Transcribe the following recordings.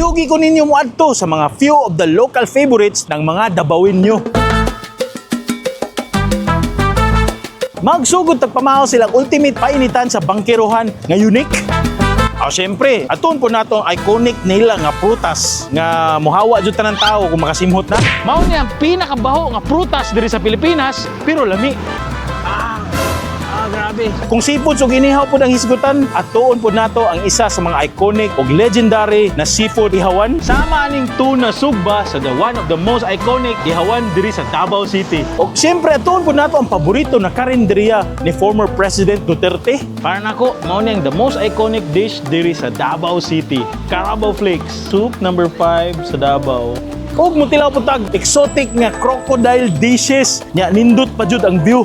Yugi ko ninyo mo adto sa mga few of the local favorites ng mga Dabawin nyo. Magsugod tagpamahaw silang ultimate painitan sa bangkerohan nga unique. Siyempre, aton po nato ang iconic nila nga prutas nga muhawa jud tanang tao kung makasimhot na. Mao niya ang pinakabaho nga prutas diri sa Pilipinas, pero lami. Grabe. Kung seafood so ginihaw po ang hisgutan, at tuon po nato ang isa sa mga iconic o legendary na seafood ihawan. Sama aning tuna sugba sa one of the most iconic ihawan diri sa Davao City. O siyempre, tuon po nato ang paborito na karinderiya ni former President Duterte. Para nako, mao niyang the most iconic dish diri sa Davao City. Carabao Flakes, soup number 5 sa Davao. Huwag mo tilaw po tag exotic nga crocodile dishes. Nya, nindot pa jud ang view.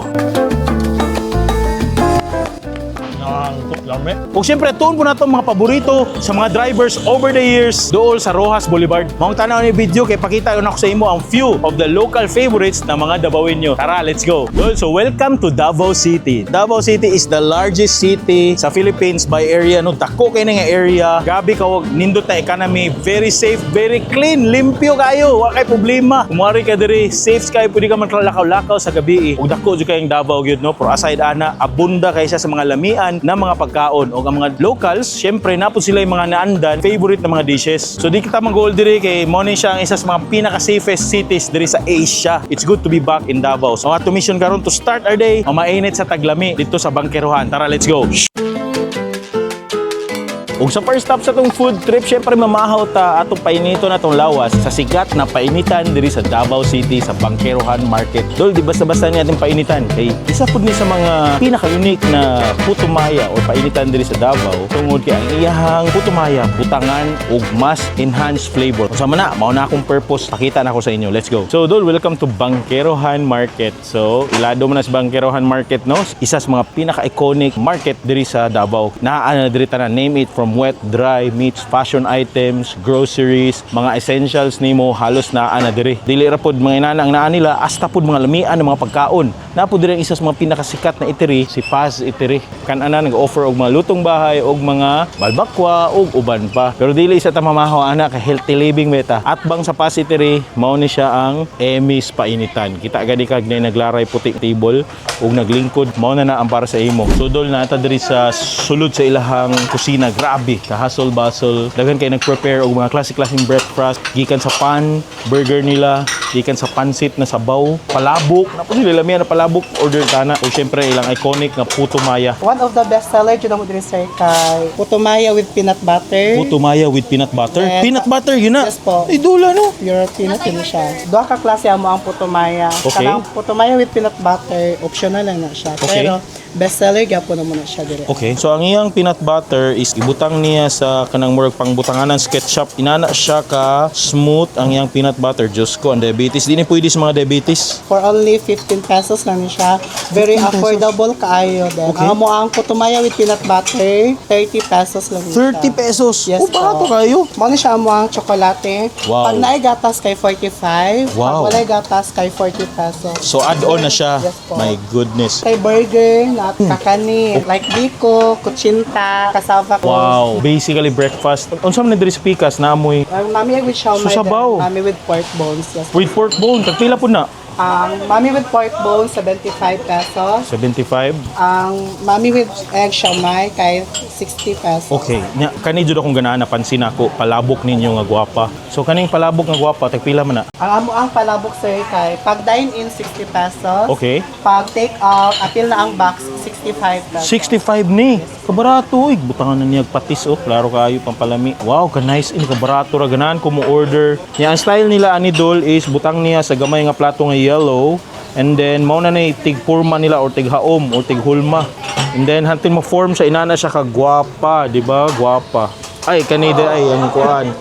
O siyempre, tuon po nato mga paborito sa mga drivers over the years dool sa Rojas Boulevard. Maong tanaw ni video kay pakita yun ako sa imo ang few of the local favorites na mga Dabawin nyo. Tara, let's go! So welcome to Davao City. Davao City is the largest city sa Philippines by area. No, dako kayo nga area. Gabi kawag nindot na economy. Very safe, very clean, limpyo kayo. Wa kay problema. Kumari ka diri, safe kayo. Pwede ka man lakaw-lakaw sa gabi. Ug dako jud kayong Davao gyud no. Pero aside ana, abunda kaysa sa mga lamian na mga pagkaon. O ang mga locals, syempre napod sila yung mga naandan, favorite na mga dishes. So di kita mag-goal diri kay Moni siya ang isa sa mga pinaka-safest cities diri sa Asia. It's good to be back in Davao. So ang ato mission karon to start our day, ang mainit sa taglami dito sa Bangkerohan. Tara, let's go! Ug sa first stop sa itong food trip, syempre mamahaw ta atong painito na itong lawas sa sikat na painitan diri sa Davao City sa Bangkerohan Market. Dol, di basta-basta niya ating painitan. Kay isa po ni sa mga pinaka-unique na putumaya o painitan diri sa Davao tungod kay ang iyahang putumaya, butangan ug mas enhanced flavor. Sa mana, mao na akong purpose. Pakita na ako sa inyo. Let's go. So, Dol, welcome to Bangkerohan Market. So, ilado mo na sa Bangkerohan Market, no? Isa sa mga pinaka-iconic market diri sa Davao. Naa na diri tanan, name it from wet, dry, meats, fashion items, groceries, mga essentials nimo halos naa na diri. Dili ra pod mga inana ang naa nila, hasta pod mga lamian ng mga pagkaon. Na pod diri ang isa sa mga pinakasikat na eatery, si Paz Eatery. Kan-ana nag-offer og mga lutong bahay og mga balbakwa og uban pa. Pero dili isa ta mamahaw ana ka healthy living beta. At bang sa Paz Eatery, mao ni siya ang Emmy's Painitan. Kita gani kag na naglaray puti table ug naglingkod, mao na ang para sa imo. Sudol na ta diri sa sulod sa ilahang kusina. Grabe, kahasol-basol. Daghan kay nag-prepare og mga classic-classic breakfast gikan sa pan, burger nila, gikan sa pansit na sabaw, palabok. Napo sila lamian na palabok, order kana. O syempre ilang iconic na putumaya. One of the best seller dyan mo diri sir kay putumaya with peanut butter. Putumaya with peanut butter. Yes. Peanut butter yun na. Yes po. Ay dula no. Pure peanut yun siya. Duha ka klase amo ang putumaya. Okay. Kanang putumaya with peanut butter, optional lang na siya. Okay. Pero best seller gyapon na muna siya diri. Okay, so ang iyang peanut butter is ibutang niya sa kanang murag pangbutanganan SketchUp. Inana siya ka smooth ang iyang peanut butter. Diyos ko, ang diabetes. Di ni pwede sa mga diabetes. For only 15 pesos lang ni siya. Very affordable kaayo din. Okay. Amo ang putumaya with peanut butter, 30 pesos lang ni siya. 30 pesos. Yes O, barato po. kayo. Mao ni siya amo ang tsokolate. Wow. Pag naay gatas kay 45, Wow. pag walay gatas kay 40 pesos. So add-on na siya. Yes po. My goodness. Kay burger, na kakani, like biko, kutsinta, cassava. Wow. Basically breakfast. Unsa man na diri sa pikas na amoy Mami with siomai. So, sabaw. din. Mami with pork bones. Yes. with pork bone. Tagpila po na? Mami with pork bones, 75 pesos. 75. Ang mami with egg siomai, kay 60 pesos. Okay. Nya kani jud akong ganahan napansin ako palabok ninyo nga gwapa. So kaning palabok nga gwapa tagpila man na? Ang amo ang palabok sir kay pag dine in 60 pesos. Okay. Pag take out, apil na ang box 65 pesos. 65 ni. Kabarato. Butangan na niya patis oh. Klaro kayo pampalami. Wow, ka nice. Ini kabarato ra ganahan ko mo order. Nya ang style nila ani Dol is butang niya sa gamay nga plato nga yellow. And then mao na ni tig purma nila or tig haom or tig hulma. And then hantin mo form sa inana siya ka gwapa, di ba? Gwapa. Ay kanida ay ang kuan.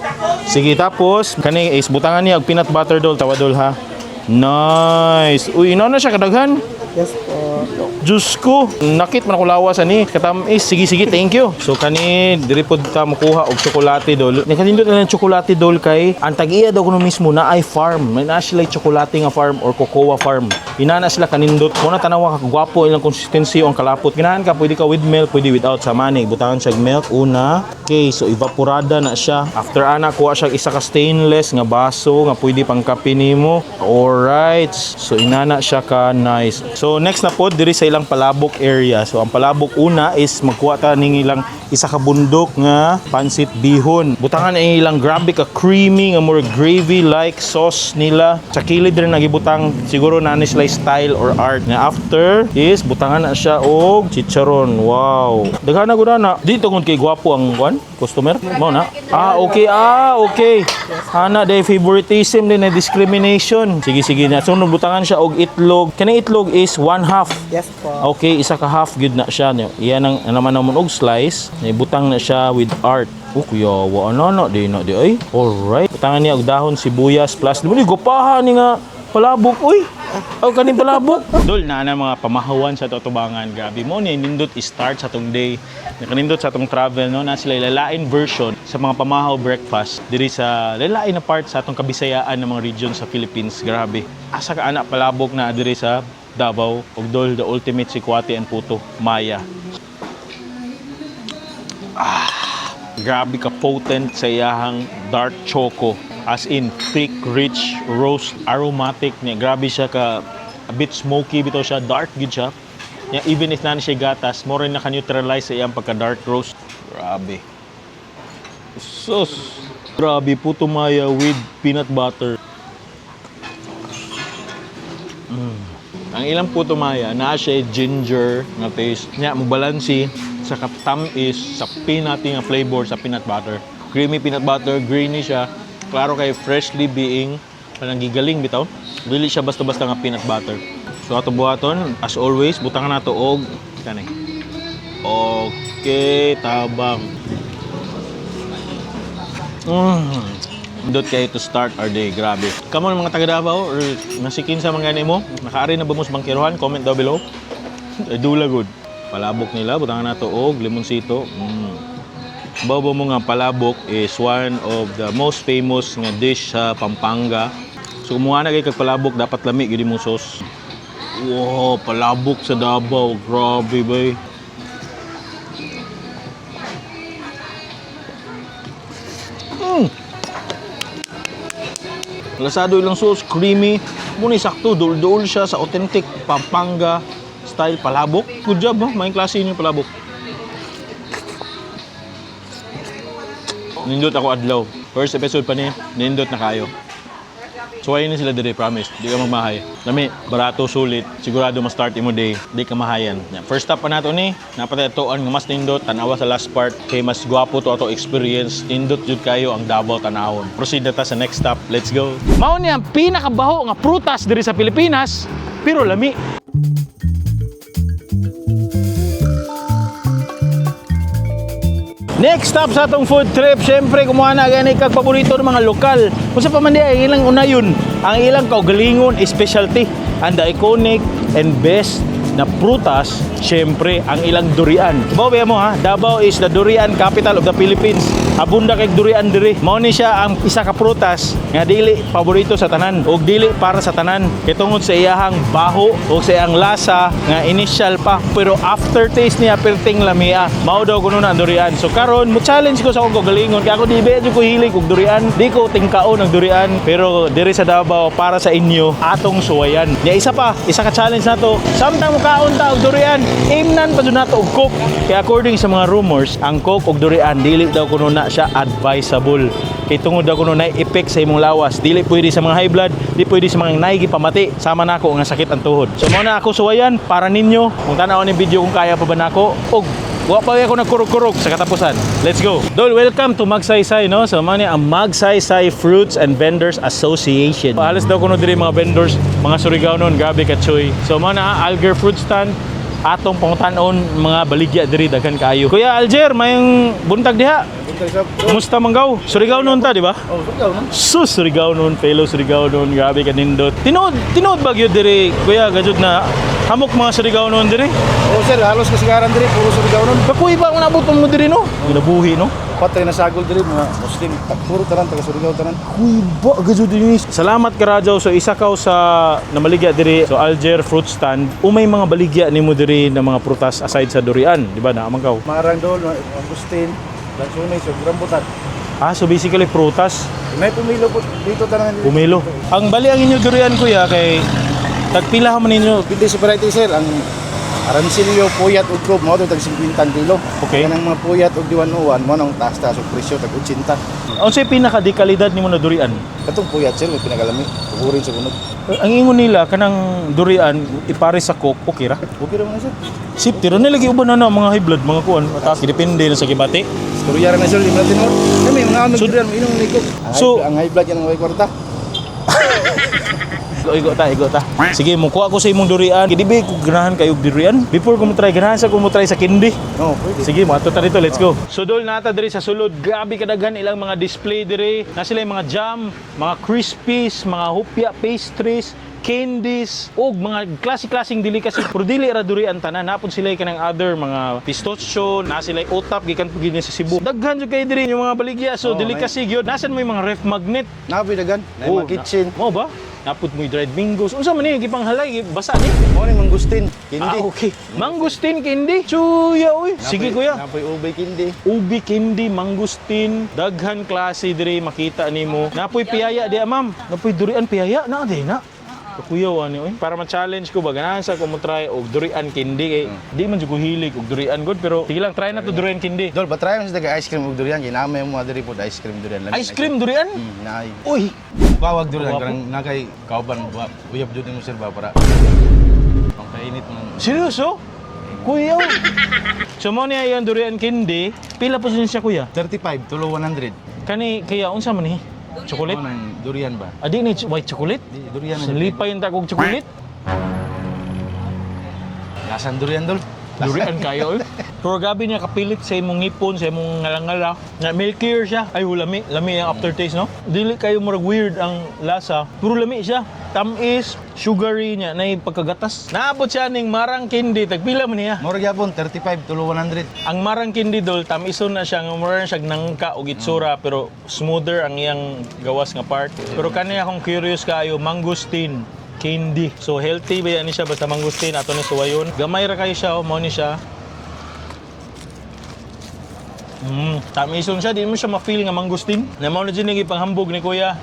Sige tapos kani is butangan niya og peanut butter Dol, tawa Dol ha. Nice. Uy, ina na siya kadaghan. Yes po. Diyos ko, nakit man ako lawas ani. Katamis, sige, thank you. So kani diri pod ta makuha og tsokolate dol. Nakatindot na ng tsokolate dol kay ang tag-iya daw kuno mismo na ay farm. May na sila tsokolate nga farm or cocoa farm. Inana sila kanindot. Muna tanawa ka gwapo ilang consistency o ang kalapot. Ganahan ka pwede ka with milk, pwede without sa manig. Butangan siya milk una. Okay, so evaporada na siya. After ana kuha siya isa ka stainless nga baso nga pwede pang kape nimo. Alright. So inana siya ka nice. So next na pod diri sa ilang palabok area. So ang palabok una is magkuha ta ning ilang isa ka bundok nga pansit bihon. Butangan ay ilang grabe ka creamy nga more gravy like sauce nila. Sa kilid rin nagibutang siguro na sila style or art. Nga after is butangan na siya og chicharon. Wow. Daghan na gud na. Dito kun kay gwapo ang customer. Mao na. Okay. Ana day favoritism din na discrimination. Sige na. So butangan siya og itlog. Kanang itlog is 1/2. Yes po. Okay, isa ka half good na siya. Iyan ang naman og slice. Ibutang na siya with art. Kuya, wa ano di ay. Alright. Butangan niya og dahon sibuyas plus di mo gopahan ni nga palabok uy. Aw kaning palabok. Dol na mga pamahawan sa tutubangan. Grabe mo ni nindot i-start sa tong day. Nakanindot sa tong travel no na sila lalain version sa mga pamahaw breakfast diri sa lalain na part sa atong kabisayaan ng mga region sa Philippines. Grabe. Asa ka anak palabok na diri sa Davao ug dol the ultimate sikwati and puto Maya. Grabe ka potent sa iyahang dark choco. As in, thick, rich, roast, aromatic niya. Grabe siya ka, a bit smoky bitaw siya, dark good siya. Yeah, even if nani siya gatas, more rin naka-neutralize sa iyang pagka-dark roast. Grabe. Sus! Grabe, puto Maya with peanut butter. Ang ilang puto Maya, na siya ginger na taste. Nya, mabalansi sa tamis, sa peanut nga flavor sa peanut butter. Creamy peanut butter, grainy siya. Klaro kay freshly being pananggigaling bitaw. Dili siya basta-basta nga peanut butter. So ato buhaton, as always, butangan nato og kanay. Okay, tabang. Dot kayo to start our day, grabe. Come on mga taga Davao or nasikin sa mga mo, nakaari na ba mo sa bangkiruhan? Comment down below. Dula good. Palabok nila, butangan nato og limonsito. Bawa mo nga palabok is one of the most famous nga dish sa Pampanga. So kumuha na kay kag palabok, dapat lami gyud imong sauce. Wow, palabok sa Davao, grabe bay. Lasado ilang sauce, creamy. Muna sakto, dul-dul siya sa authentic Pampanga style palabok. Good job, no? Maing klase yung palabok. Nindot ako adlaw. First episode pa ni, nindot na kayo. So ayun na sila dire, promise. Di ka magmahay. Lami, barato, sulit. Sigurado ma-start imo day. Di ka mahayan. First stop pa nato ni, napatatoan nga mas nindot, tanawa sa last part. Kay mas gwapo to ato experience. Nindot jud kayo ang Davao tanawon. Proceed na ta sa next stop. Let's go. Mao ni ang pinakabaho nga prutas diri sa Pilipinas, pero lami. Next stop sa atong food trip, syempre kumuha na gani kag paborito ng mga lokal. Kung sa pamandi ay ilang unayon, ang ilang kaugalingon specialty, and the iconic and best na prutas, syempre ang ilang durian. Bawa mo ha, Davao is the durian capital of the Philippines. Abunda kay durian diri. Mao ni siya ang isa ka prutas nga dili paborito sa tanan ug dili para sa tanan. Kay tungod sa iyahang baho o sa iyang lasa nga initial pa pero aftertaste niya perting lamia. Mao daw kuno na ang durian. So karon mo challenge ko sa akong kagalingon kay ako di medyo ko hilig og durian. Di ko tingkaon og durian pero diri sa Davao para sa inyo atong suwayan. Nya isa ka challenge nato. Samtang mo kaon ta og durian, imnan pa jud nato og coke. Kay according sa mga rumors, ang coke og durian dili daw kuno na siya advisable. Kay tungod daw kuno na effect sa imong lawas. Dili pwede sa mga high blood, di pwede sa mga naigi pamati. Sama nako nga sakit ang tuhod. So mo na ako suwayan para ninyo. Kung tanaw ni video kung kaya pa ba nako og wa pa ako nagkurog-kurog sa katapusan. Let's go. Dol, welcome to Magsaysay, no? So man ang Magsaysay Fruits and Vendors Association. Halos daw kuno diri mga vendors, mga Surigao noon, grabe ka choy. So man Alger fruit stand, atong pangutanon mga baligya diri daghan kaayo. Kuya Alger, mayong buntag diha. Kumusta manggaw? Surigao noon ta, di ba? Oh, Surigao, no? Sus, Surigao noon, fellow Surigao noon, grabe ka nindot. Tinood ba gyud diri, kuya, gajud na hamok mga Surigao noon diri? Oh, sir, halos kasigaran diri, puro Surigao nun. Kakuy ba ang nabot mo diri no? Ginabuhi no? Patay na sagol diri, mga Muslim. Puro tanan, taga Surigao tanan. Kuy ba gajud ini? Salamat ka Radyo. So isa ka sa namaligya diri, so Alger fruit stand. Umay mga baligya nimo diri ng mga prutas aside sa durian, di ba? Naamang kaw. Marang doon, Agustin, Lansunay, so Rambutan. Ah, so basically prutas. May pumilo po dito tanan. Pumilo. Ang bali ang inyo durian kuya kay tagpila man ninyo. Pili sa variety, sir, ang Arancilio, Puyat, Udkob, mo tag 50 kilo. Okay. Kanang mga Puyat ug Diwan-uwan, mo nang taas-taas og presyo tag 80. Unsay pinaka di kalidad nimo na durian? Katong Puyat, sir, may pinagalami. Tugurin sa bunod. Ang ingon nila kanang durian ipare sa coke, okay ra? Okay ra man na, sir. Safety ra nilagi uban na mga high blood mga kuan atas depende na sa gibati. Storya ra na, sir, limra tinor. Kami mga ano durian, inom ni ko. So- Ang high blood yan ang way kwarta. Igo ta. Sige, mukuha ko sa imong durian. Gidibi ko ganahan kayo og durian. Before ko mo try ganahan sa ko mo try sa candy. No, pwede. Sige, mato ta dito, let's go. Sudol nata diri sa sulod. Grabe kadaghan ilang mga display diri. Na sila yung mga jam, mga crispies, mga hupya pastries, candies, og mga klase-klaseng delicacy. Pero dili ra durian tanan. Napon sila kanang other mga pistachio, na sila utap gikan pud sa Cebu. Daghan jud kay diri yung mga baligya. So Oh, delicacy gyud. Nasan mo yung mga ref magnet? Nabidagan, na mga kitchen. Mo ba? Napod mo yung dried mangoes. Unsa man ni gipanghalay basa ni? Mo ni mangustin, kindi. Okay. Mangustin candy. Chuya oy. Sige kuya. Napoy ubay kindi. Ubi candy, mangustin, daghan klase diri makita nimo. Napoy piyaya di ma'am. Napoy durian piyaya na di na. Kuya ani oy. Para ma-challenge ko ba ganahan sa ko mo try og durian candy kay di man jud ko hilig og durian god pero sige lang try na to durian candy. Dol, batry mo sa taga ice cream ug durian, ginamay mo diri pod ice cream durian lang. Ice cream durian? Naay. Uy, Kawag durian Kawapo. karang nakay kauban ba. Uyab jud mo sir ba para. Ang kainit mo. seryoso? Kuya. So mo niya yung durian candy, pila po siya kuya? 35 tulo 100. Kani kaya unsa man ni? Chocolate? Mo nang durian ba? Adi ni white chocolate? Di durian. Salipay yung takog chocolate? Lasan durian dol. Durian kayo eh. Pero gabi niya kapilit sa imong ngipon, sa imong ngalangala. Na milkier siya. Ay, lami. Lami ang aftertaste, no? Dili kayo murag weird ang lasa. Puro lami siya. Tamis, sugary niya, na pagkagatas. Naabot siya ning marang candy. Tagpila man niya. Mura gyapon 35 tulo 100. Ang marang candy dol, tamison na siya. Mura na siya nangka o gitsura. Pero smoother ang iyang gawas nga part. Pero kaniya akong curious kayo, mangustin. Candy. So healthy ba yan siya basta mangustin ato ni suwayon. Gamay ra kayo siya, mao ni siya. Tamison siya, di mo siya ma-feel nga mangustin. Na mao na dyan naging panghambog ni kuya.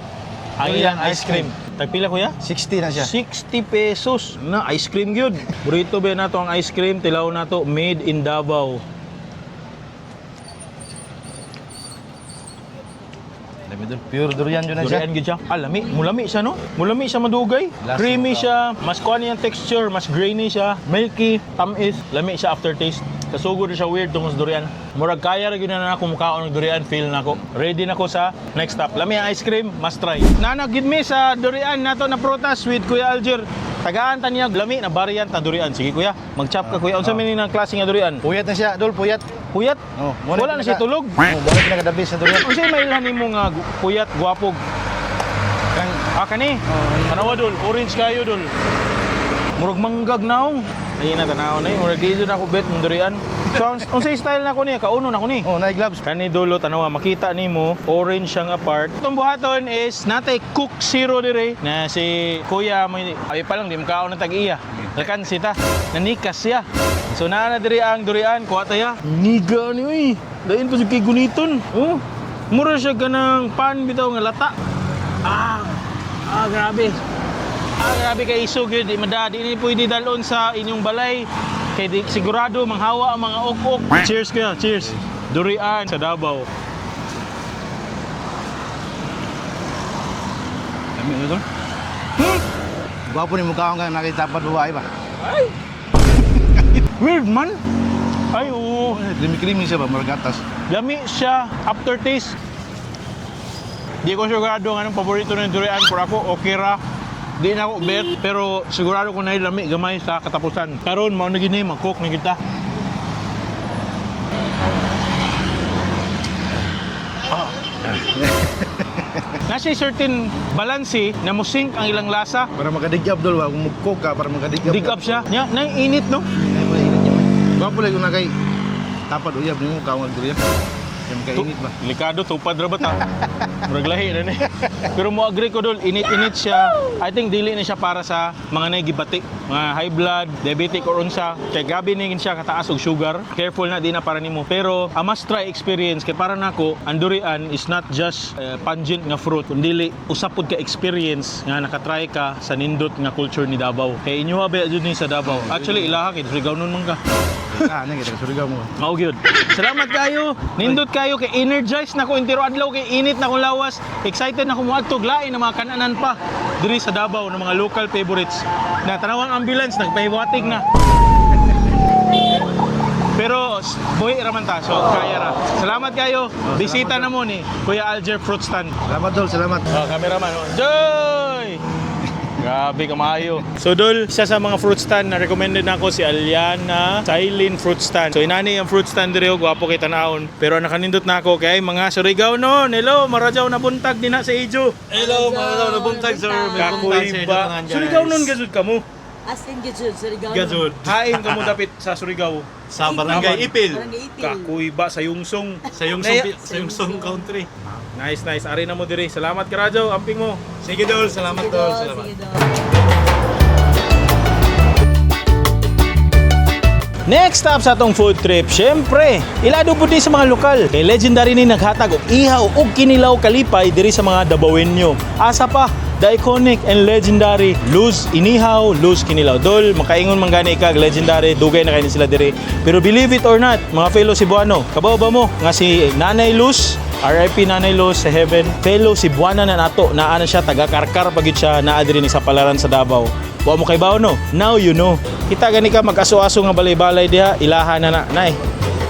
Ang iyang ice cream. Tagpila kuya? 60 na siya. 60 pesos na ice cream gyud. Burrito ba nato ang ice cream, tilaw nato made in Davao. Dami dol, pure durian jud na siya. Durian gyud siya. Ah, lami. Mulami siya no? Mulami siya madugay. Lasa Creamy mo siya, mas kuha niya texture, mas grainy siya, milky, tamis, lami siya aftertaste. Kasugod siya weird tungkol sa durian. Murag kaya ra gyud na ako mukaon ng durian, feel na ako. Ready na ko sa next stop. Lami ang ice cream, must try. Nana gid mi sa durian nato na prutas with Kuya Alger. Tagaan ta niya lami na variant na durian. Sige kuya, mag-chop ka kuya. Unsa man ni nang klase nga durian? Puyat na siya, dol, puyat. Puyat? Oh, Wala na siya tulog. Oh, wala pinaka-dabi sa durian. Unsa may ilhan nimo nga puyat, gwapog? Kang Kani? Tanawa dol, orange kayo dol. Murag manggag naong. Ayun na tanaw na murag dito na ako bet ng durian. So, unsay style na ko ni? Kauno na ko ni. oh, naay gloves. Kani dolo tanawa makita nimo orange siyang apart. Itong buhaton is natay Cook Zero dire na si Kuya may ay pa lang di makaon ng tag-iya. Lakan sita. Nanikas siya. So naa na dire ang durian kuha taya. Niga ni uy. Dayon pa jud kay guniton. Oh. Mura siya ganang pan bitaw nga lata. Grabe. Grabe kay iso gyud di madadi ni pwede dalon sa inyong balay. Kay di sigurado manghawa ang mga ok-ok. Cheers kuya, cheers. Durian sa Davao. Dami na dol. Gwapo ni mukha ka nakita pa duwa ba? Ay. Weird man. Ay oo. Krimi-krimi siya ba, margatas. Lami siya aftertaste. Di ko sigurado nga anong paborito ng durian pero ako okay ra. Di na ako bet, pero sigurado ko na lami gamay sa katapusan. Karon mao na gini mag-cook na kita. Nasa certain balance na musink ang ilang lasa. Para makadigab dol, wag mo cook ka para makadigab. Dig up siya. Nya, init no? Gwapo lagi na kay tapad uyab nimo kawag diri. Yung kainit ba? Delikado, tupad ra ba ta? Murag lahi na ni. Pero mo agree ko dol, init-init siya. I think dili na siya para sa mga nagibati, mga high blood, diabetic or unsa. Kay gabi ningin siya kataas og sugar. Careful na di na para nimo. Pero a must try experience kay para nako ang durian is not just pungent nga fruit, kundi usap pud ka experience nga nakatry ka sa nindot nga culture ni Davao. Kay inyo ba jud ni sa Davao? Actually ilaha kay Surigao nun man ka. Ah, nang kita Surigao mo. Mao gyud. Salamat kayo. Nindot kayo kay energized na ko intiro adlaw kay init na ko lawas. Excited na ko moadto lain na mga kananan pa diri sa Davao ng mga local favorites. Na tanawang ambulance nagpahiwatig na. Pero buhi raman ta, so kaya ra. Salamat kayo. Bisita na mo ni Kuya Alger Fruit Stand. Salamat dol, salamat. Cameraman. Joy! Grabe kamayo. So dol, isa sa mga fruit stand na recommended nako si Aliana Silent Fruit Stand. So inani ang fruit stand diri, gwapo kay tanawon. Pero nakanindot nako kay mga Surigao no. Hello, marajaw na buntag dinha sa Ijo. Hello, mga nabuntag sir. Kakoy ba? Surigao nun gazud kamo. As in Gajud, Surigao. Gazud. Hain kamo dapit sa Surigao. Sa Barangay Ipil. Barangay Ipil. Kakoy ba sa Yungsong? Sa yung country. Nice, nice. Ari na mo diri. Salamat ka Rajaw, amping mo. Sige dol, salamat dol, salamat. Sige daw. Next stop sa atong food trip, syempre, ilado po din sa mga lokal. Kay legendary ni naghatag og ihaw ug kinilaw kalipay diri sa mga Dabawenyo. Asa pa, the iconic and legendary Luz Inihaw, Luz Kinilaw. Dol, makaingon man gani kag legendary, dugay na kayo sila diri. Pero believe it or not, mga fellow Cebuano, kabaw ba mo nga si Nanay Luz, RIP Nanay Luz sa heaven, fellow Cebuana na nato, naa na siya, taga-karkar pagit siya, naa diri ni sa Palaran sa Davao. Wa mo kay bawo no? Now you know. Kita gani ka mag-aso-aso nga balay-balay diha, ilaha na nay.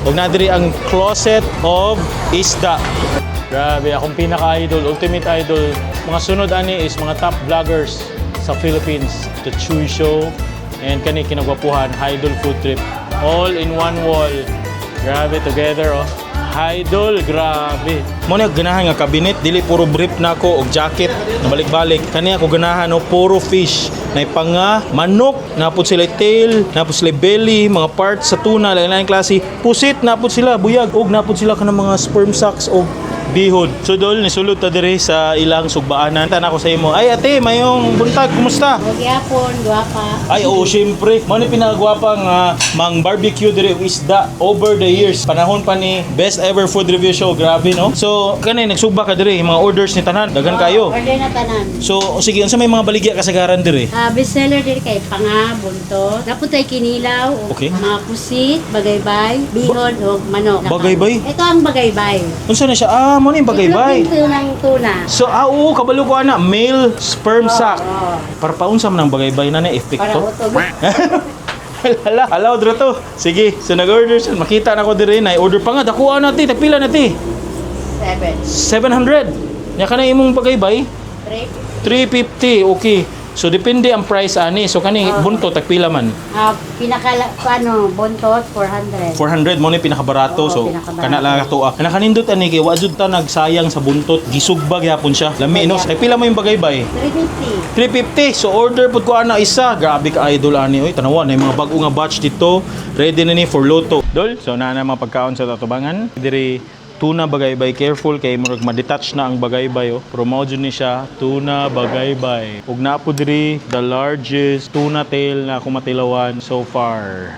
Ug na diri ang closet of isda. Grabe, akong pinaka-idol, ultimate idol. Mga sunod ani is mga top vloggers sa Philippines. The Chewy Show and kani kinagwapuhan, Idol Food Trip. All in one wall. Grabe, together oh. Idol, grabe. Mo na ganahan nga cabinet, dili puro brief na ako og jacket na balik-balik. Kani ako ganahan no, puro fish. Nay panga, manok, napud sila tail, napud sila belly, mga parts sa tuna, lain-lain klase. Pusit, napud sila buyag, og napud sila kanang mga sperm sacs og bihod. So dol, nisulod ta diri sa ilang sugbaanan. Tan ako sa imo. Ay ate, mayong buntag, kumusta? Magyapon, guwapa. Ay oo, syempre. Mo ni pinagwapa nga mang barbecue diri og isda over the years. Panahon pa ni Best Ever Food Review Show, grabe no. So kani nagsugba ka diri, mga orders ni tanan, daghan kayo. Order na tanan. So sige, unsa may mga baligya kasagaran diri? Bestseller din kay Panga, Buntot. Dapat ay kinilaw, o Okay. mga pusit, bagaybay, bihon, o manok. Bagaybay? Ito ang bagaybay. Unsa na siya? Ah, mo ni bagaybay. Itlog ng tuna. So oo, kabalo ko ana, male sperm sac. Oo. Para paunsa man ang bagaybay na Para epekto. utog. Hala, allowed ra to. Sige, so nag-order siya. Makita na ko diri na order pa nga dakuha na ti, tagpila na ti. 700. Nya kana imong bagaybay? 350. Okay. So depende ang price ani. So kani bunto tagpila man. Buntot, 400. 400 mo ni pinakabarato. Oo, So pinakabarato. kana lang ato. Nakanindot ani kay wa jud ta nagsayang sa buntot. Gisugbag yapon siya. Lami no. Tagpila mo yung bagaybay? 350. 350. So order pud ko ana isa. Grabe ka idol ani. Oy, tanawa na yung mga bago nga batch dito. Ready na ni for loto. Dol, so na mga pagkaon sa tatubangan. Diri tuna bagaybay, careful kay murag ma-detach na ang bagaybay oh. Pero mao jud ni siya tuna bagaybay. Ug na po diri the largest tuna tail na ako matilawan so far.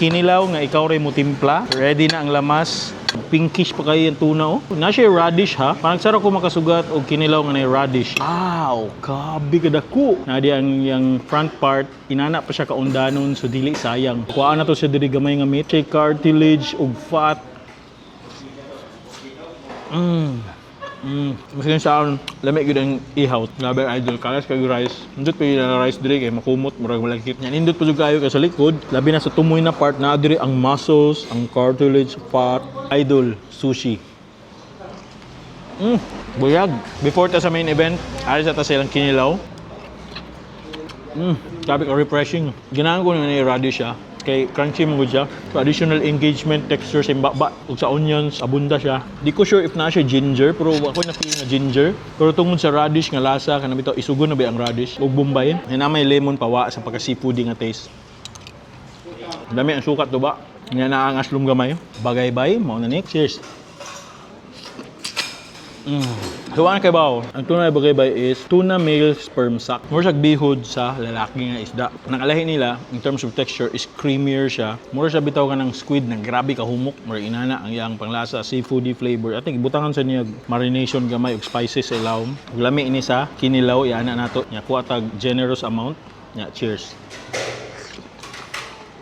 Kinilaw nga ikaw ray mo timpla. Ready na ang lamas. Pinkish pa kayo yung tuna oh. Na siya radish ha. Parang sarap ko makasugat og kinilaw nga na radish. Aw, kabi kada ko. Na di ang front part inana pa siya kaundanon so dili sayang. Kuha na to siya diri gamay nga meat, check cartilage ug fat. Kasi sa akin, lamig yun ang ihaw. Grabe idol, kalas kayo rice. Nindot pa yun na rice diri kay makumot, murag malagkit. Yan, nindot pa yun kayo kay sa likod. Labi na sa tumoy na part na diri ang muscles, ang cartilage, fat. Idol, sushi. Buyag. Before ta sa main event, alis ta silang kinilaw. Sabi ka, refreshing. Ginahan ko na radish siya. Kay crunchy mo siya. So, additional engagement texture sa imbaba. Ug sa onions, abunda siya. Di ko sure if na siya ginger, pero ako na-feel na ginger. Pero tungod sa radish nga lasa, kanang bitaw isugon na ba ang radish? Ug bombay. Na may lemon pawa sa pagka-seafoody nga taste. Dami ang sukat to ba? Nga naangas lum gamay. Bagay-bay, mao na ni. Cheers. Huwag kay bao. Ang tunay bagay-bay is tuna male sperm sac. More siya bihod sa lalaki nga isda. Nakalahi nila, in terms of texture, is creamier siya. More siya bitaw ka ng squid na grabe ka humok. More inana ang iyang panglasa, seafoody flavor. I think ibutangan sa niya marination gamay ug spices sa ilawom. Ug lami ini sa kinilaw, iana nato. Nya kuha tag generous amount. Nya cheers.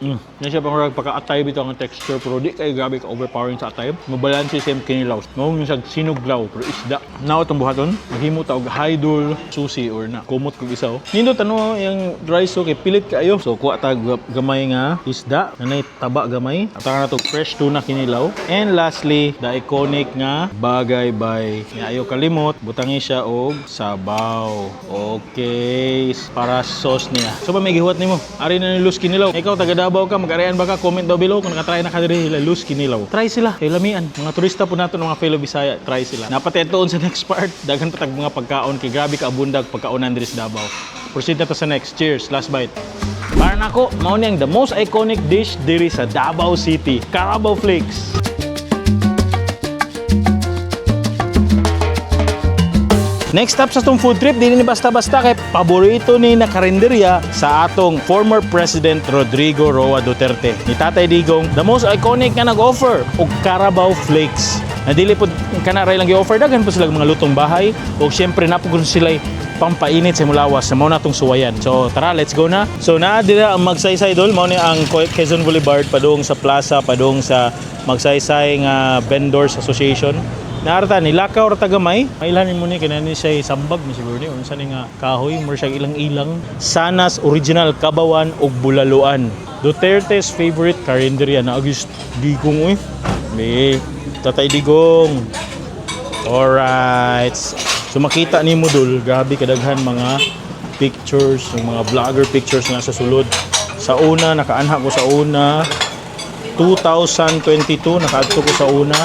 Yan siya pang pagka-atay bito ang texture pero di kayo grabe ka overpowering sa atay. Mabalansi siya yung kinilaw. Mawag yung sinuglaw pero isda. Now itong buhaton, maghimo ta og haidol, susi or na kumot kog isaw. Nindot ano yung rice so kay pilit kaayo. So kuha ta gamay nga isda, nanay taba gamay. Atang na to fresh tuna kinilaw. And lastly, the iconic nga bagay-bay. Nga ayo kalimot, butangi siya og sabaw. Okay, para sauce niya. So pa may gihuwat nimo. Ari na ni Luz kinilaw. Ikaw taga Davao ka, mag-arayan ba ka? Comment daw below kung nakatry na ka diri Luz Kinilaw. Try sila, kay lamian. Mga turista po nato ng mga fellow Bisaya, try sila. Napatay tuon sa next part. Daghan pa tag mga pagkaon kay grabe ka abundag pagkaonan diri sa Davao. Proceed na to sa next. Cheers, last bite. Para nako, mao niyang the most iconic dish diri sa Davao City, Carabao Flakes. Next stop sa itong food trip, di ni basta-basta kay paborito ni na karinderya sa atong former President Rodrigo Roa Duterte. Ni Tatay Digong, the most iconic nga nag-offer og Carabao Flakes. Nadili po kanaray lang i-offer, daghan po sila mga lutong bahay o syempre napugod sila pampainit sa mulawas sa mao natong suwayan. So tara, let's go na. So naa dira ang Magsaysay dol, mao ni ang Quezon Boulevard padung sa plaza, padung sa Magsaysay nga Vendors Association. Naarta nilakaw ra tagamay. Mailanin mo ni kanani siya sambag ni siguro ni unsa ni nga kahoy mo siya ilang-ilang. Sanas original kabawan ug bulaluan. Duterte's favorite karinderya na Agust Digong uy. May Tatay Digong. Alright. So makita nimo dul, grabe kadaghan mga pictures, mga vlogger pictures na sa sulod. Sa una nakaanha ko sa una 2022 nakaadto ko sa una.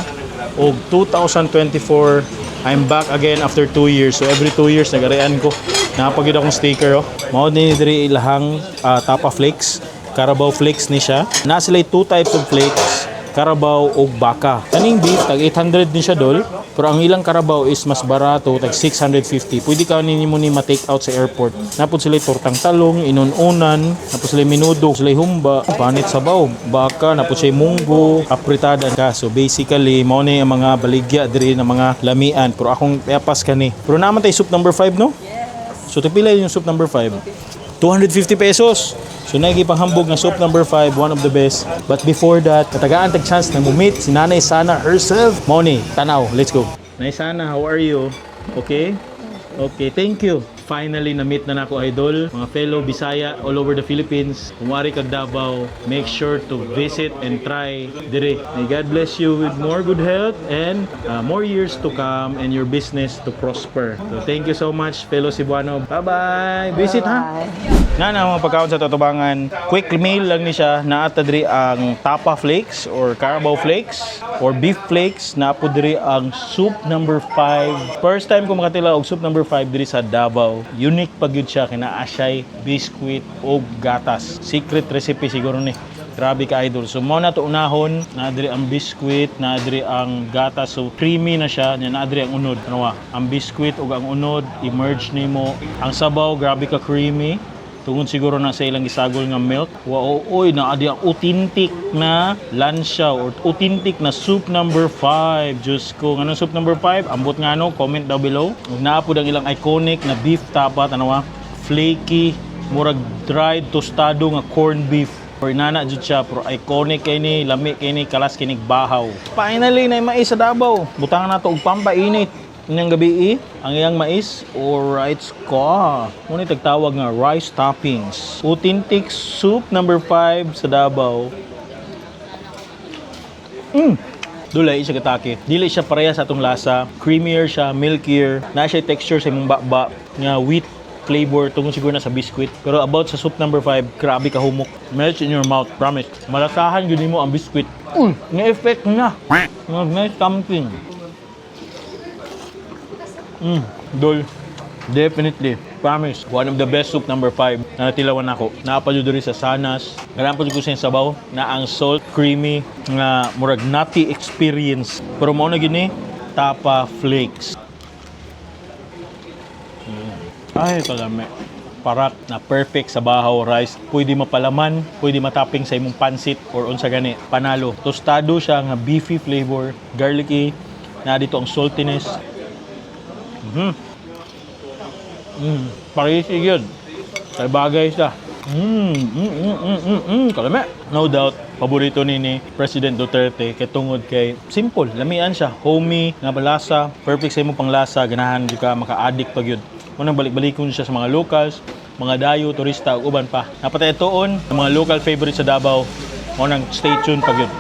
O 2024, I'm back again after 2 years. So every 2 years nag-arayan ko. Nakapagid akong sticker. Mao din diri ilahang Tapa Flakes, Carabao Flakes ni siya. Na sila 2 types of flakes, Carabao ug baka. Kaning beef tag 800 ni siya dol, pero ang ilang Carabao is mas barato tag 650. Pwede ka nimo ni ma-take out sa airport. Napud sila tortang talong, inununan, napud sila minudo, sila humba, panit sabaw, baka, napud sila munggo, apritada ka. So basically, mao ni ang mga baligya diri na mga lamian. Pero akong epas kani. Pero naman tay soup number 5 no? Yes. So tipila yung soup number 5. 250 pesos. So nagipang-hambog na soup number 5, one of the best. But before that, katagaan tag chance na mumit si Nanay Sana herself. Moni, tanaw, let's go. Nanay Sana, how are you? Okay? Okay, thank you. Finally, na-meet na nako idol. Mga fellow Bisaya all over the Philippines. Kung wari kag Davao, make sure to visit and try dire. May God bless you with more good health and more years to come and your business to prosper. So thank you so much, fellow Cebuano. Bye-bye! Visit ha! Na mga pagkaon sa Totobangan. Quick meal lang ni siya. Naata diri ang Tapa Flakes or Carabao Flakes or Beef Flakes. Naapo diri ang soup number 5. First time ko makatila og soup number 5 diri sa Davao. Unique pag yun siya, kina-asyay, biscuit o gatas. Secret recipe siguro ni. Grabe ka idol. So mo na to unahon, naadiri ang biscuit, naadiri ang gatas. So creamy na siya, naadiri ang unod. Ano ang biscuit o ang unod, i-merge nimo. Ang sabaw, grabe ka creamy. Tungod siguro na sa ilang gisagol nga milk. Wow, oy, naadi ang authentic na lansyaw or authentic na soup number 5. Diyos ko, anong soup number 5? Ambot nga no, comment down below. Naapod ang ilang iconic na beef tapat, flaky, murag dried, tostado nga corned beef. Or inana jud siya, pero iconic kay ni, lami kay ni, kalas kinig bahaw. Finally, na mais sa Davao. Butangan na to og pampainit. Inyang gabi ang iyang mais or rice ka. Muna tagtawag nga rice toppings. Authentic soup number 5 sa Davao. Dulay siya katake. Dili siya pareha sa atong lasa. Creamier siya, milkier. Na siya texture sa imong bakba nga wheat flavor tungkol siguro na sa biscuit. Pero about sa soup number 5, grabe ka humok. Melts in your mouth, promise. Malasahan yun mo ang biscuit. Na-effect na. Nice something. Dol. Definitely. Promise. One of the best soup number 5 na natilawan ako. Naapadyo doon sa Sanas. Ganaan po ko sa sabaw na ang salt, creamy, nga murag nutty experience. Pero mao na gini, tapa flakes. Ay, kalame. Parak na perfect sa bahaw rice. Pwede mapalaman, pwede mataping sa imong pansit or unsa gani. Panalo. Tostado siya nga beefy flavor, garlicky, na dito ang saltiness. Parisi yun. Kaya bagay siya. Kalame. No doubt, paborito ni President Duterte kay tungod kay simple, lamian siya, homey, nga balasa, perfect sa imong panglasa, ganahan di ka maka-addict pag yun. Unang balik-balikon siya sa mga locals, mga dayo, turista, ug uban pa. Napatay itoon ang mga local favorite sa Davao. Unang stay tuned pag yun.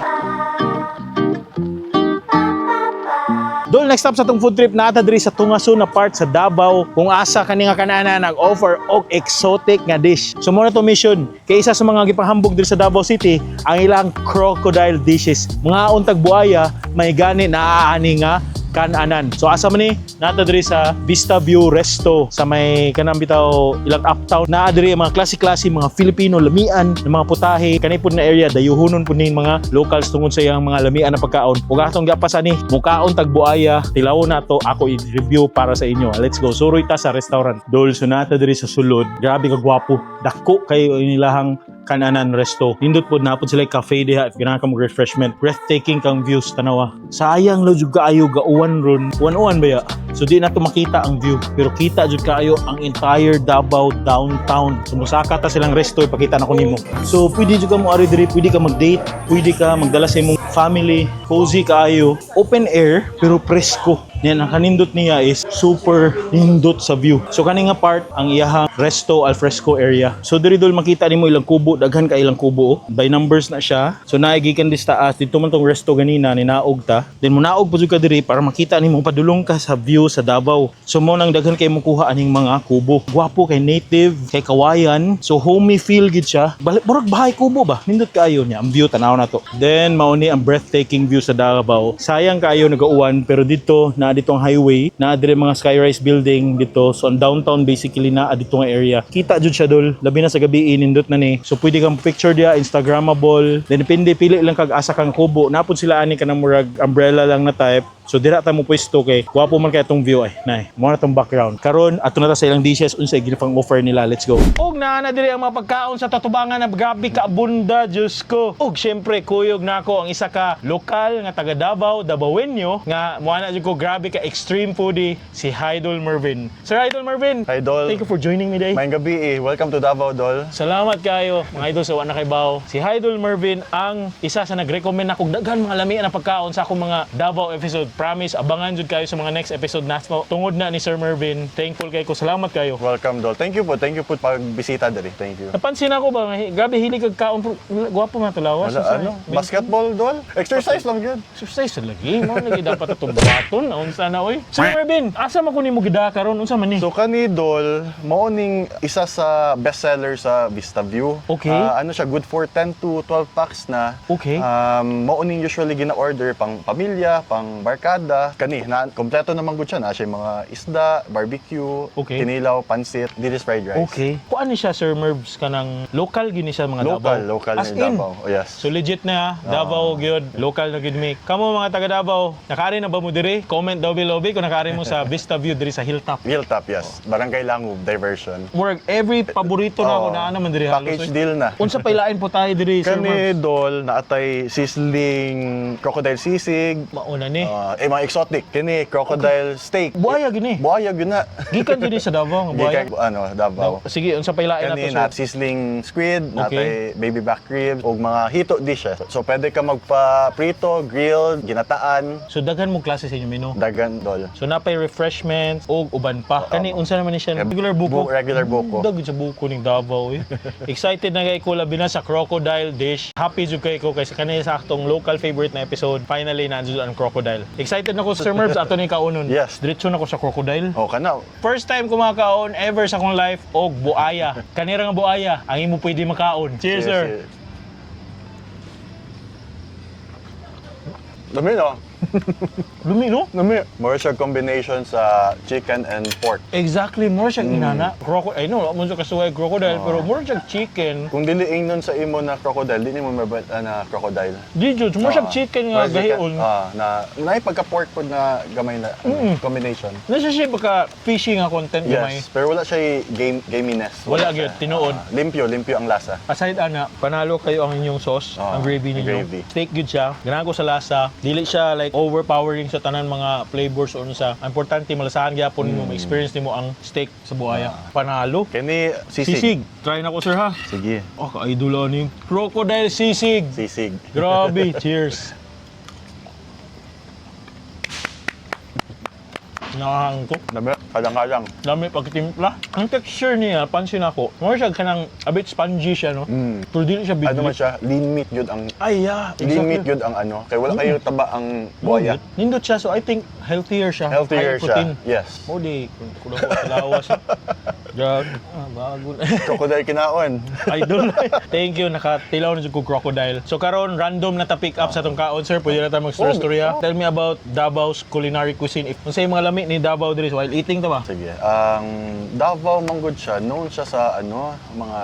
Dol, next stop sa tong food trip naata diri sa Tungason na part sa Davao kung asa kani nga kanana nag-offer og exotic nga dish. So mo na to mission kay isa sa mga gipanghambog diri sa Davao City ang ilang crocodile dishes. Mga untag buaya may gani naaani nga kananan. So asa man ni naata diri sa Vista View Resto sa may kanang bitaw ilang uptown. Naa diri ang mga klase-klase mga Filipino lamian ng mga putahe kani pud na area dayuhonon pud ning mga locals tungod sa iyang mga lamian na pagkaon. Ug atong giapasan ni mukaon tag buaya, tilawon nato ako i-review para sa inyo. Let's go. Suroy ta sa restaurant. Dol sunata diri sa sulod. Grabe ka gwapo. Dako kayo inilahang kananan resto. Nindot pod napod sila cafe diha if ganahan ka mo refreshment. Breathtaking kang views tanawa. Sayang lo jud kaayo gauwan ron. Uwan-uwan ba ya? So di na to makita ang view. Pero kita jud kaayo ang entire Davao downtown. So musaka ta silang resto ipakita na ko nimo. So pwede jud ka mo ari diri, pwede ka mag-date, pwede ka magdala sa imong family, cozy kaayo, open air pero presko. Yan, ang kanindot niya is super nindot sa view. So kani nga part ang iyahang resto alfresco area. So diri dol makita nimo ilang kubo, daghan ka ilang kubo. By numbers na siya. So naigikan dis taas dito man tong resto ganina ni naog ta. Then mo naog pud ka diri para makita nimo padulong ka sa view sa Davao. So mo nang daghan kay mo kuha aning mga kubo. Gwapo kay native, kay kawayan. So homey feel gid siya. Murag bahay kubo ba? Nindot kaayo niya ang view tanaw na to. Then mao ni ang breathtaking view sa Davao. Sayang kaayo nagauwan pero dito na ditong highway na dire mga skyrise building dito. So ang downtown basically na dito nga area. Kita jud siya dol. Labi na sa gabi nindot na ni. So pwede kang picture dia instagrammable. Then depende pili lang kag asa kang kubo. Napod sila ani kanang murag umbrella lang na type. So dira ta mo pwesto kay gwapo man kay atong view ay. Nay, mo na tong background. Karon ato na ta sa ilang dishes unsay ginapang offer nila. Let's go. Og naa diri ang mga pagkaon sa Tatubangan na grabe ka abunda, Diyos ko. Og syempre kuyog nako ang isa ka lokal nga taga Davao, Davaoenyo nga mo na jud ko grabe ka extreme foodie si Idol Mervin. Sir Idol Mervin. Hi, Dol. Thank you for joining me today. Mayang gabi Welcome to Davao, Dol. Salamat kayo mga idol sa Wana Kay Bao. Si Idol Mervin ang isa sa nag-recommend akong daghan mga lamian na pagkaon sa akong mga Davao episode. Promise, abangan jud kayo sa mga next episode na tungod na ni Sir Mervin. Thankful kayo ko. Salamat kayo. Welcome, Dol. Thank you po pagbisita diri. Thank you. Napansin ako ba, grabe hilig kag kaon. Gwapo man to lawas. Wala, basketball, Dol. Exercise lang yun. Exercise sa lagi. Mo lagi dapat atong baton. Unsa na oy. Sir Mervin, asa man ko nimo gidaka karon? Unsa man ni? So kani, Dol, mao ning isa sa bestseller sa Vista View. Okay. Ano siya, good for 10 to 12 packs na. Okay. Mao ning usually gina-order pang pamilya, pang barkada. Kani, kompleto naman gud siya na siya mga isda, barbecue, Okay. kinilaw, pansit, dilis fried rice. Okay. Kuan ni siya Sir Mervs kanang local gini siya mga Davao. Local As ni in, Davao. Oh, yes. So legit na Davao gyud, local na gyud mi. Kamo mga taga Davao, nakari na ba mo diri? Comment daw below kung nakari mo sa Vista View diri sa Hilltop. Hilltop, yes. Barangay Langub, diversion. Murag every paborito na ako Oo. na naman diri halos. Package deal na. Unsa pailain po tayo diri Sir Kani, Mervs? Dol, naatay sizzling crocodile sisig, Mauna ni. mga exotic. Kini, crocodile steak. Buhaya gini. Buhaya yun na. Gikan diri sa Davao nga buhaya. Gikan, Davao. Sige, unsa pailain nato Kani, sir? nat sizzling squid, natay baby back ribs, o mga hito dishes. So, pwede ka magpa-prito, grilled, ginataan, So daghan mo klase sa inyo menu. dagan, Dol. So napay refreshments o uban pa. Kani unsa naman ni siya? Regular buko. Regular buko. Daghan sa buko ning Davao eh. Excited na kay ko labi na sa crocodile dish. Happy jud kay ko kay sa kanay sa aktong local favorite na episode. Finally na jud ang crocodile. Excited na ko Sir Merbs ato ni kaunon. Yes. Diretso na ko sa crocodile. Oh, kana. First time kumakaon ever sa akong life og buaya. Kanira nga buaya, ang imo pwede makaon. Cheers, sir. Dami no? Lumi, no? Dami. More siya combination sa chicken and pork. Exactly, more siya inana. Crocodile, I know, mo siya kasuway crocodile, pero more siya chicken. Kung dili ingnon sa imo na crocodile, di mo mabot na crocodile. Di jud, more siya chicken nga More chicken, gahion. na pagka pork pod na gamay na combination. Nasa siya baka fishy nga content gamay. Yes, pero wala siya gaminess. Wala siya. gyud tinuod. Limpyo ang lasa. Aside ana, panalo kayo ang inyong sauce, ang gravy ang ninyo. gravy. Steak good siya. Ganahan ko sa lasa. Dili siya like overpowering sa tanan mga flavors or sa. Ang importante malasahan gyapon mo, ma-experience nimo ang steak sa buhaya. Panalo. Kani Sisig. Try na ko sir ha. Sige. Oh, ka-idol ni crocodile sisig. Sisig. Grabe, cheers. Nakahangkok. Dami, kadang-kadang. Dami pagtimpla. Ang texture niya, pansin ako, more siya kanang a bit spongy siya, no? Pero dili siya big. Ano man siya, lean meat yun ang Ay, yeah. lean meat yun ang ano. Kaya wala kayo taba ang buhaya. Nindot siya, so I think healthier siya. Healthier Higher protein. siya. Yes. O di, kung ko talawas. Drug. Bago na. Crocodile kinaon. Idol. Thank you, nakatilaw na ko crocodile. So karon random na ta pick up sa tong kaon, sir. Pwede na tayo mag-story. Tell me about Davao's culinary cuisine. If unsay mga lami ni Davao diri while eating ta ba? Sige. Ang Davao manggod siya, known siya sa ano, mga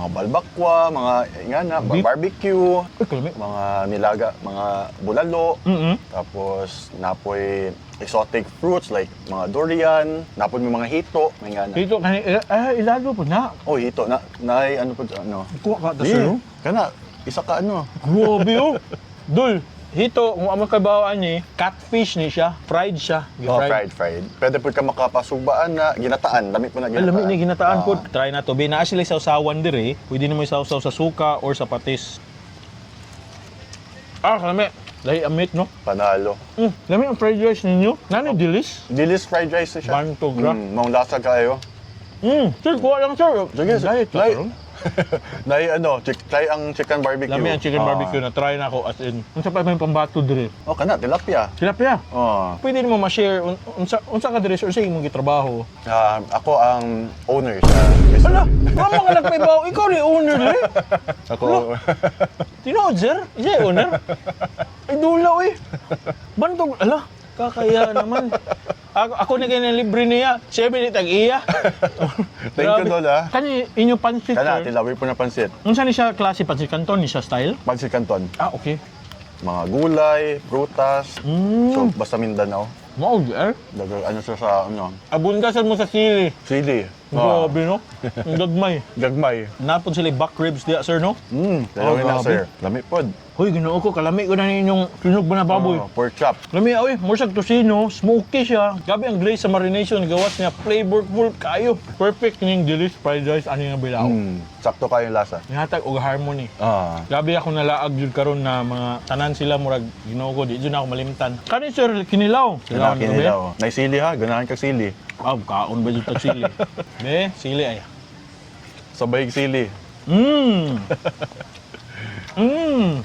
balbakwa, mga ingana, Beef? barbecue, Uy, kalami. mga nilaga, mga bulalo. Mm-hmm. Tapos napoy exotic fruits like mga durian, napoy may mga hito, may ingana. Dito kani ilado po na. Oh, hito na ano po ano. Kuha ka ta Di, sir. no? kana isa ka ano. Grabe oh. Dul, hito, kung ang makabawaan ni, catfish ni siya, fried siya. Oh, fried. Pwede po ka makapasubaan na ginataan. Lami po na ginataan. Alam ni ginataan po. Try na to. Be na sila sa usawan dire. Pwede na mo isaw-saw sa suka or sa patis. Kalami. Lahi ang meat, no? Panalo. Lami ang fried rice ninyo. Nani dilis? Dilis fried rice siya. Bantogra. Maong lasa kayo. Sir, kuha lang sir. Sige, Diet ka, try. sir. Try ano, try ang chicken barbecue. Lami ang chicken barbecue na try na ako as in. Unsa pa may pambato dire? Oh, kana tilapia. Tilapia. Oh. Pwede mo ma-share unsa ka dire sir sa imong gitrabaho. Ako ang owner sa Ala, mama nga nagpaibaw. Ikaw ni owner dire. Ako. Tinood, sir? Siya owner? Ay, dulaw eh. Bantog, ala, kakaya naman. Ako na ganyan libre niya. Siya binitag-iya. Thank you, Dol, ha? Kani inyong pansit, Kana, sir? tilawi po na pansit. Unsa ni siya klase pansit kanton? Ni siya style? Pansit canton. Okay. Mga gulay, prutas. So, basta Mindanao. Mao, eh? Ano siya sa, ano, Abundasan mo sa sili. sili. Grabe, no? Ang gagmay. Gagmay. Napon sila back ribs diya, sir, no? Dalawin na, grabe. sir. Lami pod. Hoy, ginoo ko, kalami ko na ninyong tunog ba na baboy. Pork chop. Lami, oy, more siyang tosino, smoky siya. Gabi ang glaze sa marination, gawas niya, flavorful kayo. Perfect kining dilis, fried rice, ano nga bilao. Sakto kayo yung lasa. Nihatag og harmony. Ah. Gabi ako nalaag jud karon na mga tanan sila murag ginoo ko, di jud na ako malimtan. Kani sir, kinilaw. Kailangan ni kinilaw. Nay sili ha, ganahan kag sili. Kaon ba jud tag sili? Be, sili ay. Sabay sili.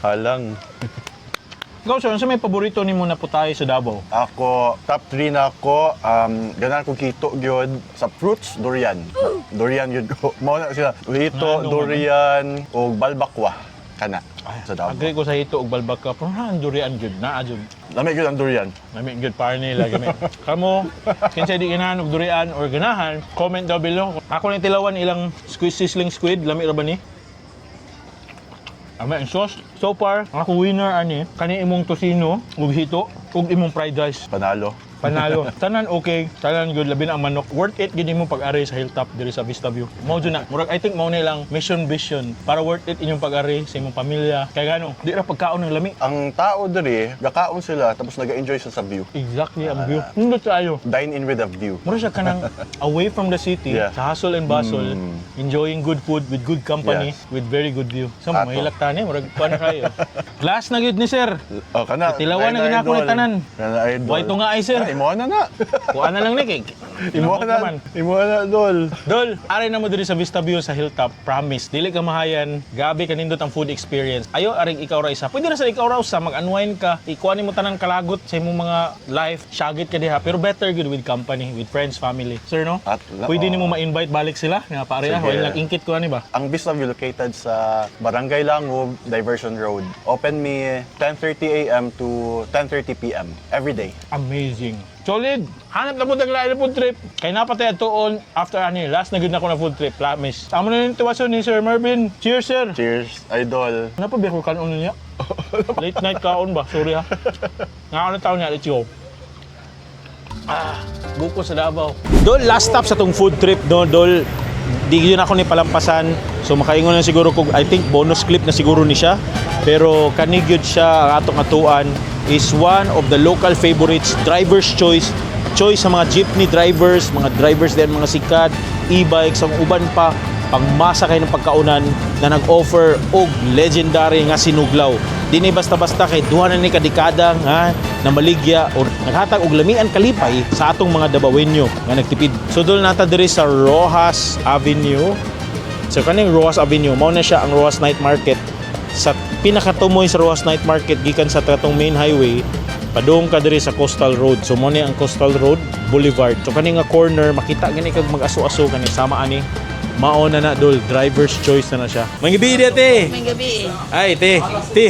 Halang. Ikaw sir, ano sa may paborito nimo na putahe sa Davao? Ako, top 3 na ako. Ganahan ko kito gyud sa fruits, durian. Durian gyud ko. Mao na sila. Hito, Ano, durian, o balbakwa. Kana. Sa Davao. Agree ko sa hito og balbaka, pero ang durian jud na jud. Lami gyud ang durian. Nami good par nila gami. Kamo, kinsa di ganahan og durian or ganahan, comment down below. Ako ni tilawan ilang sizzling squid, lami ra ba ni? Ama ang sauce. So far, ako winner ani kani imong tosino ug hito ug imong fried rice. Panalo. Panalo. Tanan okay, tanan good labi na ang manok. Worth it gid imong pag-ari sa hilltop diri sa Vista View. Mao jud na. Murag I think mao na ilang mission vision para worth it inyong pag-ari sa imong pamilya. Kay gano, di ra pagkaon ng lami. Ang tao diri, gakaon sila tapos naga-enjoy sila sa view. Exactly ang view. Nindot kayo. Dine in with a view. Mura siya kanang away from the city, Yeah. sa hustle and bustle, enjoying good food with good company, Yes. with very good view. So, Ato. mahilak tani, murag kuan kayo. Last na gid ni sir. Oh, kana. Tilawan na ginako ni tanan. Kana idol. Why to nga ay sir? imo na. Kuha na lang ni kay. Imo na, Dol. Dol, aray na mo diri sa Vista View sa Hilltop. Promise, dili ka mahayan. Gabi kanindot ang food experience. Ayo aring ikaw ra isa. Pwede na sa ikaw ra usa mag-unwind ka. Ikuha nimo tanan kalagot sa imong mga life. Syagit ka diha, pero better good with company, with friends, family. Sir, no? Pwede nimo ma-invite balik sila nga pareha. Sige. Wala lang ingkit ko ani ba? Ang Vista View located sa Barangay Langob, Diversion Road. Open me 10:30 a.m. to 10:30 p.m. every day. Amazing. Solid. Hanap na po ng lain na food trip. Kaya napatay atoon after ani. Last na good na ko na food trip. Promise. Amo na yung tuwason ni Sir Marvin. Cheers, sir. Cheers, idol. Ano pa ba ko kanon niya? Late night kaon ba? Sorry ha. Nga ako na taon niya, let's go. Buko sa Davao. Dol, last stop sa tong food trip, Dol. Di yun ako ni palampasan. So makaingon na siguro kung I think bonus clip na siguro ni siya. Pero kanigyod siya ang atong atuan is one of the local favorites, driver's choice sa mga jeepney drivers, mga drivers din, mga sikat, e-bikes, ang uban pa, pangmasa kayo ng pagkaunan na nag-offer og legendary nga sinuglaw. Di na basta-basta kay duha na ni kadekada nga na maligya o naghatag og lamian kalipay sa atong mga Dabawenyo nga nagtipid. So dol nata diri sa Rojas Avenue. So kaning Rojas Avenue, mao na siya ang Rojas Night Market. Sa pinakatumoy sa Rojas Night Market gikan sa tatong main highway padung ka diri sa Coastal Road. So mo ni ang Coastal Road Boulevard. So kani nga corner makita gani kag mag-aso-aso kani sama ani mao na Dol, driver's choice na siya. Mangibi di te. May gabi Ay te,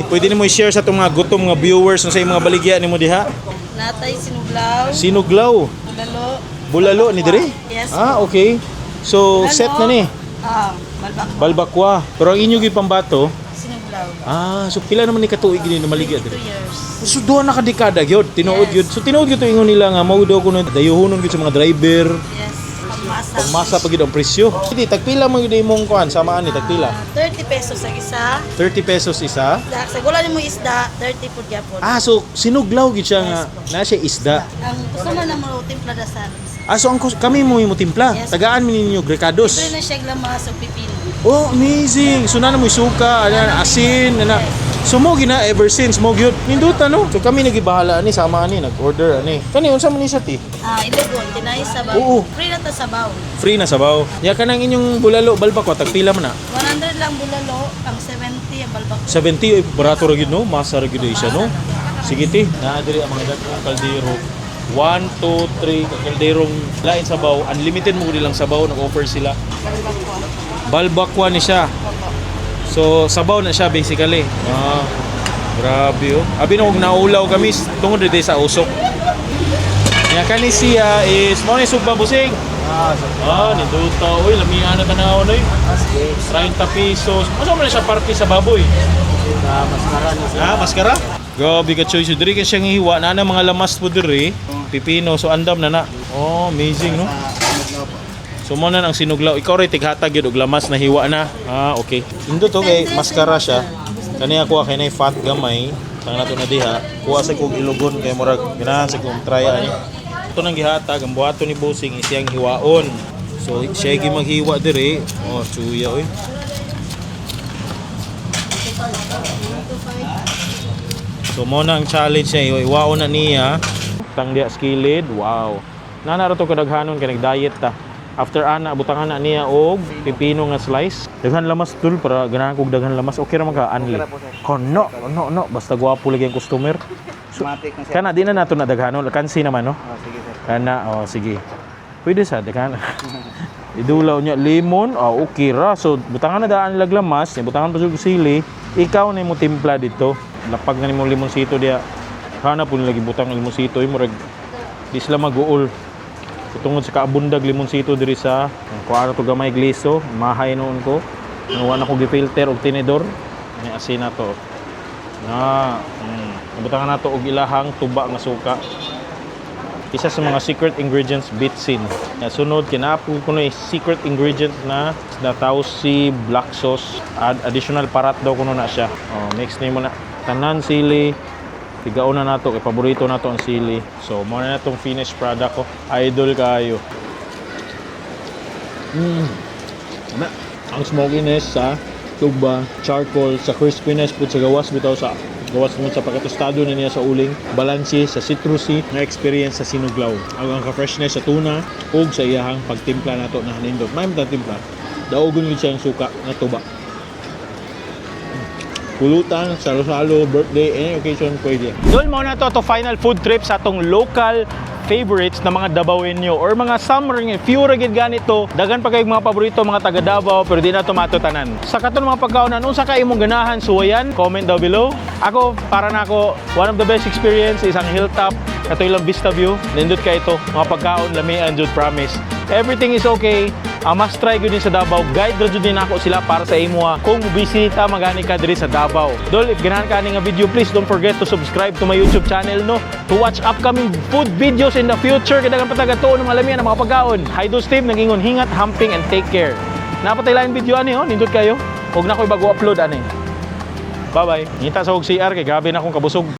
pwede nimo i-share sa tong mga gutom nga viewers sa mga baligya nimo diha. Natay sinuglaw, Sinuglaw, lalo, bulalo ni diri. Yes. Okay. So Bulalo. set na ni. Balbak, Balbakwa. Pero ang inyo gyud pambato. sinuglaw. So pila naman ni katuig gini na maligya 2 diri. years. So duha na kadekada gyud, tinuod gyud. So tinuod gyud to ingon nila nga mao daw kuno dayuhonon gyud sa mga driver. Yes. Pagmasa. Pagmasa pa gyud ang presyo. Hindi tagpila man gyud imong kuan samaan ni tagpila. 30 pesos sa isa. 30 pesos isa. Sa gula ni mo isda, 30 po gyapon. So sinuglaw gyud siya nga na siya isda. Ang gusto mo na mo timpla dasan. So kami mo timpla. Yes. Tagaan mi ninyo grecados. Ito na siya glamas o pipino. Oh, amazing. So na mo suka, asin, na. So mo gina ever since mo gyud ninduta no. So kami nagibahala ani sama ani nag-order ani. Kani unsa man ni sa ti? Ilugon, tinay sabaw. Oo. Free na ta sabaw. Free na sabaw. Ya kanang inyong bulalo balbakwa tagpila man na. 100 lang bulalo, ang 70 ang balbak. 70 ay barato ra gyud no, masa ra gyud siya no. Sige ti, naa diri ang mga dagkong kaldero. 1, 2, 3 kalderong lain sabaw, unlimited mo lang sabaw nag-offer sila. Balbakwa ni siya. So sabaw na siya basically. Grabe oh. Abi na og naulaw kami tungod dito sa usok. Nya kani siya is mo ni sugba busing. Ninduta. Uy, lamian na tanaw na 30 pesos. Asa man siya party sa baboy? Maskara niya. Maskara? Grabe ka choice. Diri ka siyang hiwa na mga lamas po diri. Pipino. So andam na. Oh, amazing no? So mo na ang sinuglaw. Ikaw rin tighatag yun og lamas na hiwa na. Okay. Indo to kay maskara siya. Kani ako kay nay fat gamay. Tang nato na diha. Kuha sa kog ilugon kay murag ganahan sa kog try ani. Ito nang gihatag ang buhaton ni Bossing is siyang hiwaon. So siya gi maghiwa diri. Oh, chuya oy. So mo na ang challenge niya. Iwaon na niya. Tang diha skilid. Wow. Nana ra to kadaghanon kay nag-diet ta. After ana butangan na niya og pipino nga slice. Daghan lamas dul para ganahan kog daghan lamas. Okay ra man ka anli. No, basta gwapo lagi ang customer. So, kana di na nato na daghanon. Kansi naman no. Sige sir. Kana sige. Pwede sa daghan. Idulaw niya lemon. Okay ra. So butangan na daan lag lamas, butangan pa jud sili. Ikaw na mo timpla dito. Lapag na nimo limonsito dia. Kana pud lagi butang limonsito murag di sila mag-uol. Tungod sa kaabundag limonsito diri sa kuha to gamay gliso, mahay noon ko. Nawa na ko gi-filter og tinidor. May asin na to. Nabutangan nato og ilahang tuba nga suka. Isa sa mga secret ingredients bitsin. Sunod kinapo kuno secret ingredient na tausi black sauce. Additional parat daw kuno na siya. Mix nimo na tanan sili. Tigaon na nato kay paborito nato ang sili. So mo na natong finished product ko. Idol kayo. Ang smokiness sa tuba, charcoal, sa crispiness pud sa gawas bitaw sa Gawas mo sa pagkatostado na niya sa uling, balanse sa citrusy na experience sa sinuglaw. Ang ka-freshness sa tuna ug sa iyahang pagtimpla nato na hanindot. May timpla. Daogon gid siya ang suka na tuba. Pulutan, salo-salo, birthday, any occasion pwede. Doon mo na to final food trip sa atong local favorites na mga Dabawenyo or mga summer if you gid ganito dagan pa kay mga paborito mga taga Davao pero di na to matutanan sa katon mga pagkaonan unsa ka imong ganahan suwayan comment down below. Ako para na ako one of the best experience is ang hilltop kato ilang vista view nindot ka ito mga pagkaon lamian jud promise everything is okay. Must try gud din sa Davao. Guide ra jud din ako sila para sa imo kung bisita magani ka diri sa Davao. Dol, if ganahan ka ani nga video, please don't forget to subscribe to my YouTube channel no to watch upcoming food videos in the future. Kadagan patagatuon ng alamian ng mga pagkaon. Hi do Steve nagingon hingat, hamping and take care. Napatay lain video ani nindot kayo. Huwag na ko'y bago upload ani. Bye bye. Ngita sa og CR kay grabe na akong kabusog.